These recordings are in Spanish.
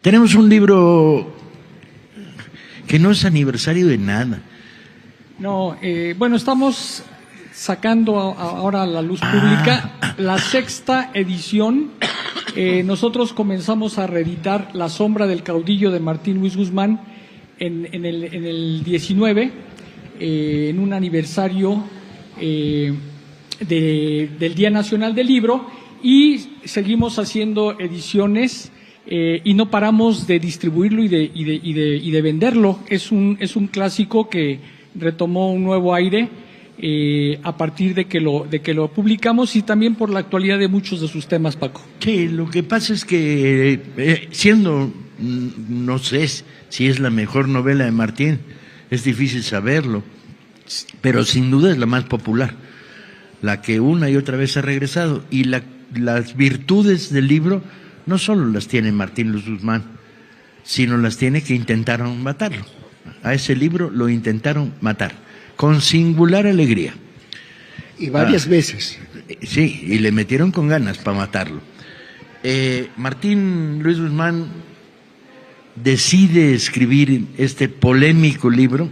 Tenemos un libro que no es aniversario de nada. No, bueno, estamos sacando ahora a la luz pública la 6ª edición. Nosotros comenzamos a reeditar La sombra del caudillo de Martín Luis Guzmán en el 19, en un aniversario del Día Nacional del Libro, y seguimos haciendo ediciones. Y no paramos de distribuirlo y de venderlo. Es un clásico que retomó un nuevo aire a partir de que lo publicamos, y también por la actualidad de muchos de sus temas, Paco. Sí, lo que pasa es que siendo, no sé si es la mejor novela de Martín, es difícil saberlo, pero sin duda es la más popular, la que una y otra vez ha regresado, y las virtudes del libro no solo las tiene Martín Luis Guzmán, sino las tiene que intentaron matarlo. A ese libro lo intentaron matar, con singular alegría. Y varias veces. Sí, y le metieron con ganas para matarlo. Martín Luis Guzmán decide escribir este polémico libro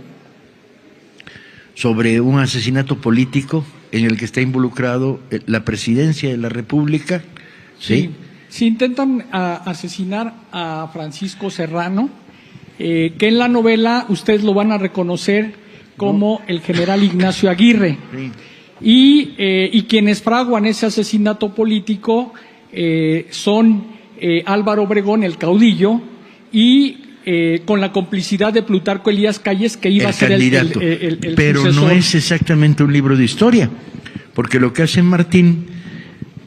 sobre un asesinato político en el que está involucrado la presidencia de la República, ¿sí? Se intentan asesinar a Francisco Serrano, que en la novela ustedes lo van a reconocer como el general Ignacio Aguirre. Sí. Y quienes fraguan ese asesinato político son Álvaro Obregón, el caudillo, y con la complicidad de Plutarco Elías Calles, que iba a ser candidato. el Pero sucesor. No es exactamente un libro de historia, porque lo que hace Martín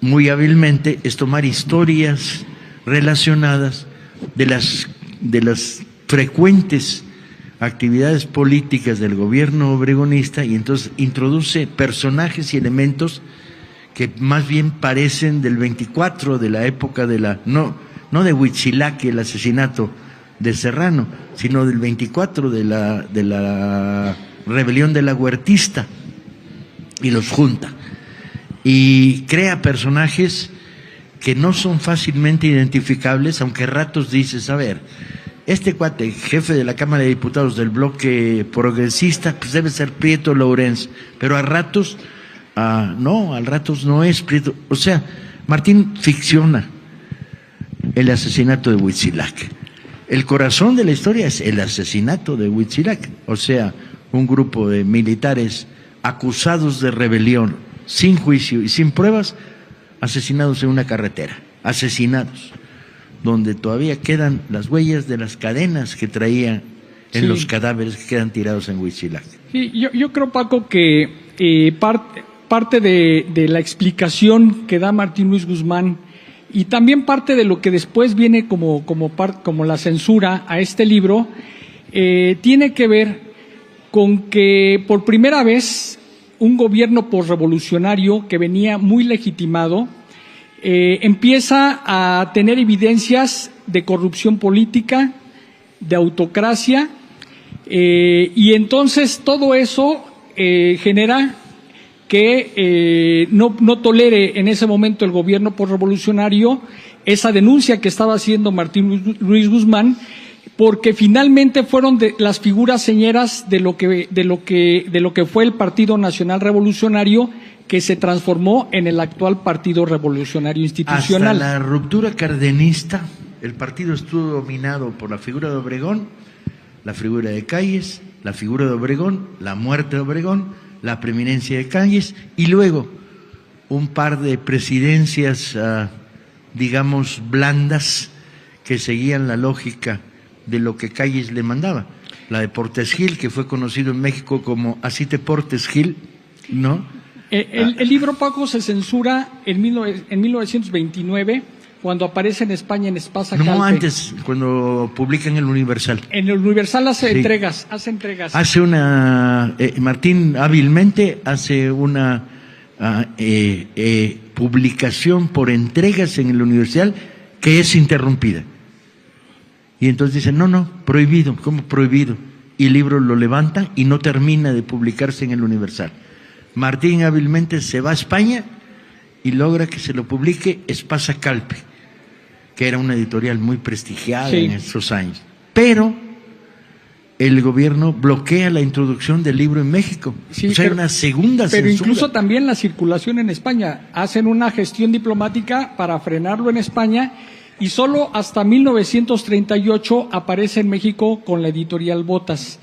muy hábilmente es tomar historias relacionadas de las frecuentes actividades políticas del gobierno obregonista, y entonces introduce personajes y elementos que más bien parecen del 24, de la época de no de Huitzilac, el asesinato de Serrano, sino del 24, de la rebelión de la Huertista, y los junta. Y crea personajes que no son fácilmente identificables, aunque a ratos dices, a ver, este cuate, jefe de la Cámara de Diputados del bloque progresista, pues debe ser Prieto Lorenz, pero a ratos, no, es Prieto. O sea, Martín ficciona el asesinato de Huitzilac. El corazón de la historia es el asesinato de Huitzilac, o sea, un grupo de militares acusados de rebelión, sin juicio y sin pruebas, asesinados en una carretera, asesinados, donde todavía quedan las huellas de las cadenas que traían en los cadáveres que quedan tirados en Huitzilac. Sí, yo creo, Paco, que parte de la explicación que da Martín Luis Guzmán, y también parte de lo que después viene como la censura a este libro, tiene que ver con que por primera vez un gobierno posrevolucionario que venía muy legitimado empieza a tener evidencias de corrupción política, de autocracia, y entonces todo eso genera que no tolere en ese momento el gobierno posrevolucionario esa denuncia que estaba haciendo Martín Luis Guzmán, porque finalmente fueron de las figuras señeras de lo que fue el Partido Nacional Revolucionario, que se transformó en el actual Partido Revolucionario Institucional. Hasta la ruptura cardenista, el partido estuvo dominado por la figura de Obregón, la figura de Calles, la figura de Obregón, la muerte de Obregón, la preeminencia de Calles, y luego un par de presidencias, digamos, blandas, que seguían la lógica de lo que Calles le mandaba. La de Portes Gil, que fue conocido en México como Así te Portes Gil, ¿no? El libro, Paco, se censura en 1929, cuando aparece en España en Espasa Calpe. No, antes, cuando publican el Universal. En el Universal hace entregas. Martín hábilmente hace una publicación por entregas en el Universal que es interrumpida. Y entonces dicen, no, prohibido, ¿cómo prohibido? Y el libro lo levantan y no termina de publicarse en el Universal. Martín hábilmente se va a España y logra que se lo publique Espasa Calpe, que era una editorial muy prestigiada Sí. en esos años. Pero el gobierno bloquea la introducción del libro en México. Sí, o sea, hay pero- una segunda Pero censura. incluso también la circulación en España. Hacen una gestión diplomática para frenarlo en España y solo hasta 1938 aparece en México con la editorial Botas.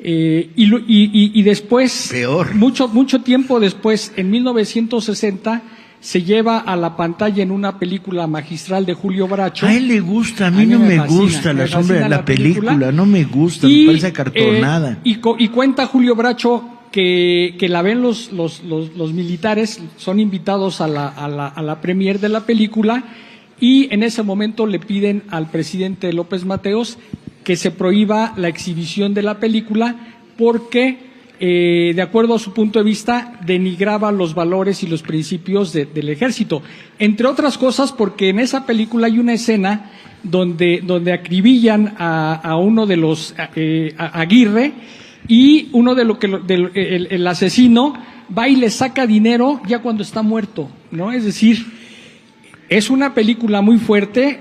Y después, Peor. mucho tiempo después, en 1960, se lleva a la pantalla en una película magistral de Julio Bracho. A él le gusta, a mí no me fascina, gusta me la sombra de fascina la película, no me gusta, Y, me parece acartonada. y cuenta Julio Bracho que la ven los militares, son invitados a la premier de la película y en ese momento le piden al presidente López Mateos que se prohíba la exhibición de la película porque de acuerdo a su punto de vista, denigraba los valores y los principios del ejército. Entre otras cosas, porque en esa película hay una escena donde acribillan a uno de los a Aguirre y uno el asesino va y le saca dinero ya cuando está muerto, ¿no? Es decir, es una película muy fuerte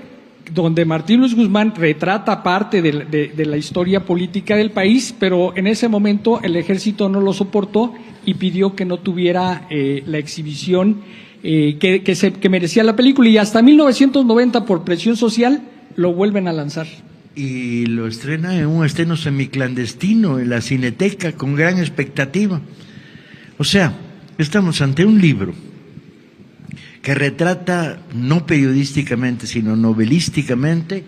donde Martín Luis Guzmán retrata parte de la historia política del país, pero en ese momento el ejército no lo soportó y pidió que no tuviera la exhibición que merecía la película, y hasta 1990 por presión social lo vuelven a lanzar. Y lo estrena en un estreno semiclandestino en la Cineteca con gran expectativa. O sea, estamos ante un libro que retrata no periodísticamente, sino novelísticamente,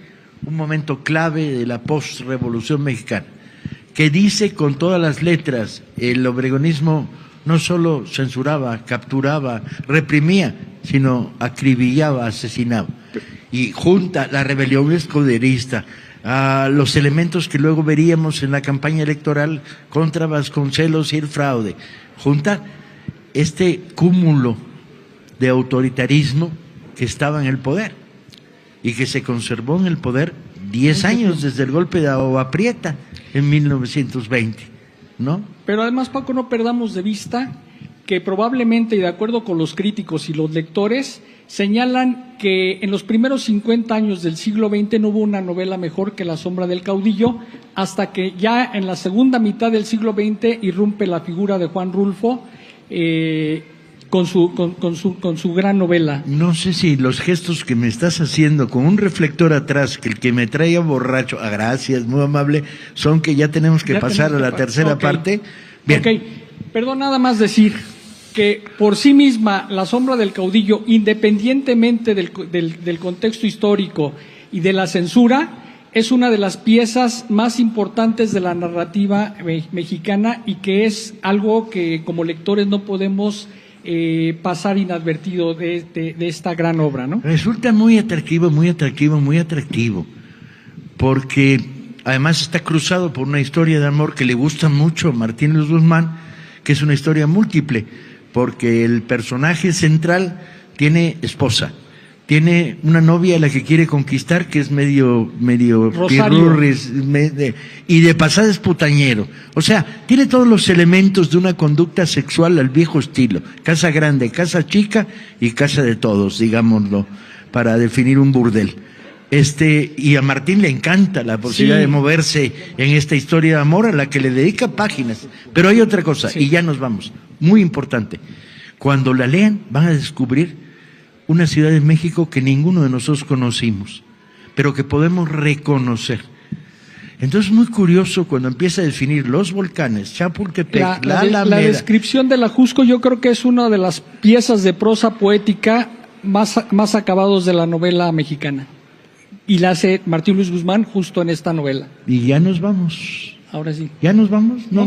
un momento clave de la post-revolución mexicana, que dice con todas las letras, el obregonismo no solo censuraba, capturaba, reprimía, sino acribillaba, asesinaba. Y junta la rebelión escuderista a los elementos que luego veríamos en la campaña electoral contra Vasconcelos y el fraude, junta este cúmulo de autoritarismo que estaba en el poder y que se conservó en el poder 10 años desde el golpe de Agua Prieta en 1920, ¿no? Pero además, Paco, no perdamos de vista que probablemente, y de acuerdo con los críticos y los lectores, señalan que en los primeros 50 años del siglo XX no hubo una novela mejor que La sombra del caudillo, hasta que ya en la segunda mitad del siglo XX irrumpe la figura de Juan Rulfo, con su gran novela. No sé si los gestos que me estás haciendo con un reflector atrás, que el que me traía borracho, gracias, muy amable, son que ya tenemos que pasar a la tercera parte. Bien. Ok, perdón, nada más decir que por sí misma La sombra del caudillo, independientemente del contexto histórico y de la censura, es una de las piezas más importantes de la narrativa mexicana y que es algo que como lectores no podemos pasar inadvertido de esta gran obra, ¿no? Resulta muy atractivo, porque además está cruzado por una historia de amor que le gusta mucho a Martín Luis Guzmán, que es una historia múltiple, porque el personaje central tiene esposa, tiene una novia a la que quiere conquistar, que es medio pirurris, y de pasada es putañero. O sea, tiene todos los elementos de una conducta sexual al viejo estilo. Casa grande, casa chica y casa de todos, digámoslo, para definir un burdel. Y a Martín le encanta la posibilidad de moverse en esta historia de amor a la que le dedica páginas. Pero hay otra cosa, y ya nos vamos, muy importante. Cuando la lean van a descubrir una ciudad de México que ninguno de nosotros conocimos, pero que podemos reconocer. Entonces es muy curioso cuando empieza a definir los volcanes, Chapultepec, la Alameda. La descripción de la Jusco yo creo que es una de las piezas de prosa poética más acabados de la novela mexicana. Y la hace Martín Luis Guzmán justo en esta novela. Y ya nos vamos. Ahora sí. ¿Ya nos vamos? No.